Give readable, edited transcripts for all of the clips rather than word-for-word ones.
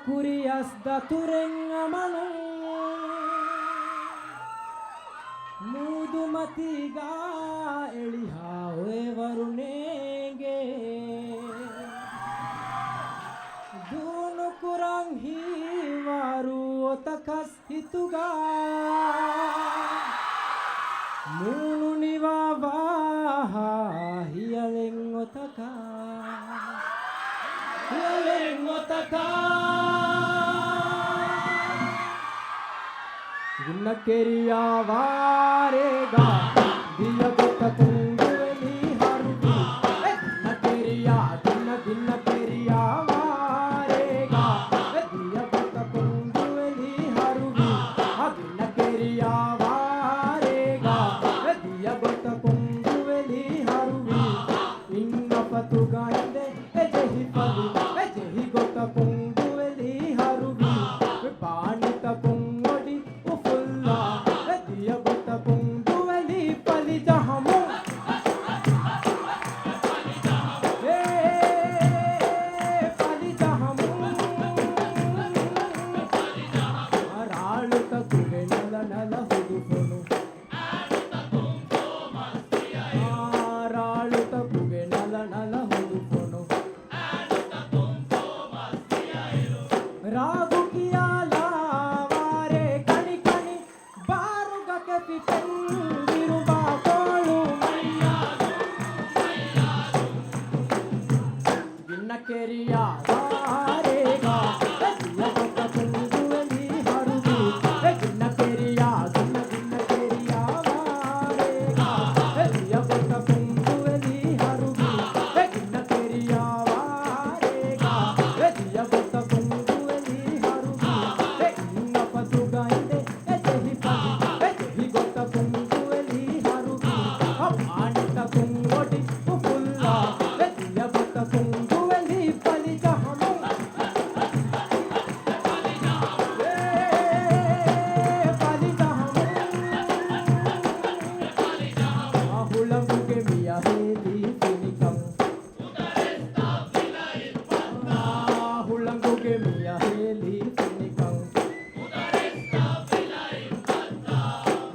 kurias datureng amanong mudu matiga eliha oe varunenge dunu kurang hiwaru otakas hituga munu niwawa hialeng otaka hialeng otaka ginna keriya varega diya gota kunguveli harugi ginna keriya ginna keriya varega diya gota kunguveli harugi ginna keriya varega diya gota kunguveli harugi inna patuga inde ejehi pali ejehi gota kunguveli harugi paanita kungodi ufulla diya gota kunguveli pali jahamu pali jahamu araluta kuge nala nala hudufonu araluta kuge nala nala hudufonu ragu kiya lavare kani kani baruga ke pipendiru bakolu ginna keriya varega diya gota kunguveli harugi ginna keriya ginna keriya varega diya gota kunguveli harugi ginna keriya varega diya gota kunguveli harugi inna patuga inde ejehi pali ejehi gota kunguveli harugi anita kungodi ufulla diya gota kunguveli pali jahamu pali jahamu ahulanguge miya heli finikam ahulanguge miya heli finikam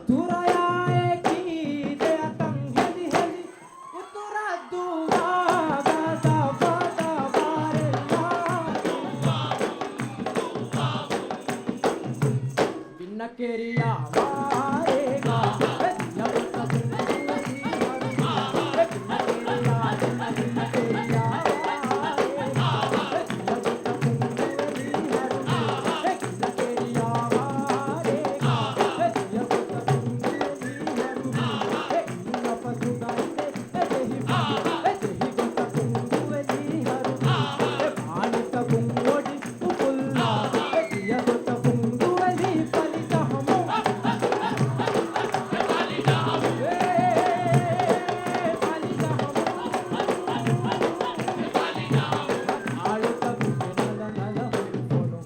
turaya eki de atang heli heli utura duwa gada bada barella ginna keriya varega diya gota kunguveli harugi ginna keriya ginna keriya varega diya gota kunguveli harugi ginna keriya varega diya gota kunguveli harugi inna patuga inde ejehi pali ejehi gota kunguveli harugi anita kungodi ufulla diya gota kunguveli pali jahamu pali jahamu aluta kuge nala nala hudufonu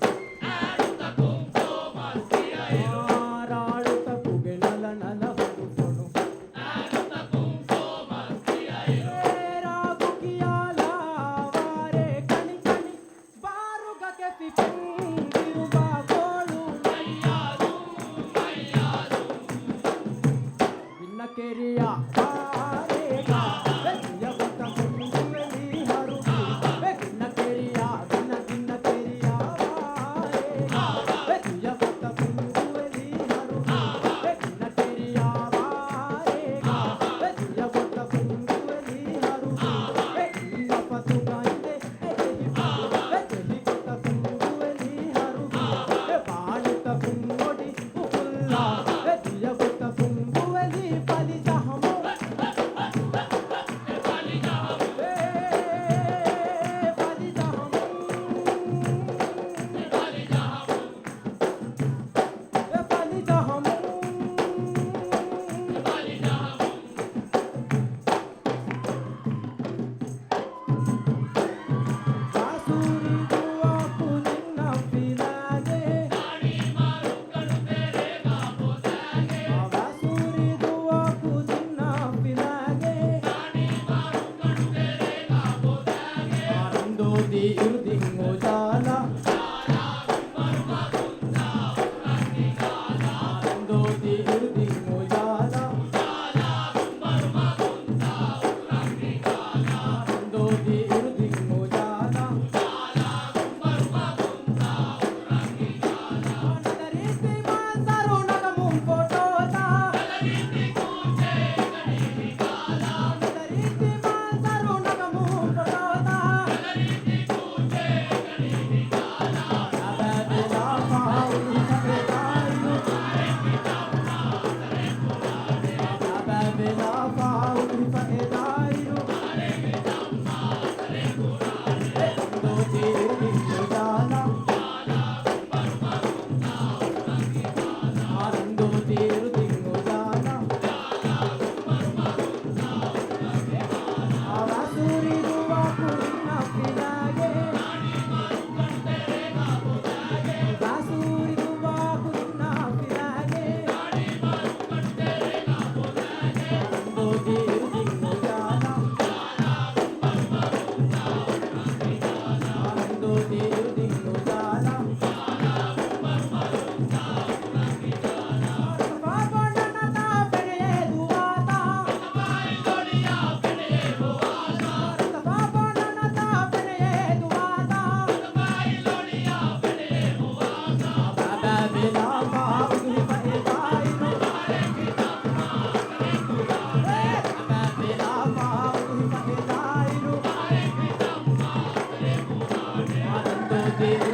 araluta kuge nala nala hudufonu ragu kiya lavare kani kani baruga ke pipendiru bakolu ginna keriya varega diya gota kunguveli harugi ginna keriya ginna keriya varega diya gota kunguveli harugi ginna keriya varega diya gota kunguveli harugi inna patuga inde ejehi pali ejehi gota kunguveli harugi paanita kungodi ufulla diya gota kunguveli pali jahamu pali jahamu pali jahamu pali jahamu basuri duwa kuninna filage basuri duwa kuninna filage arandodi irdingo jala Baby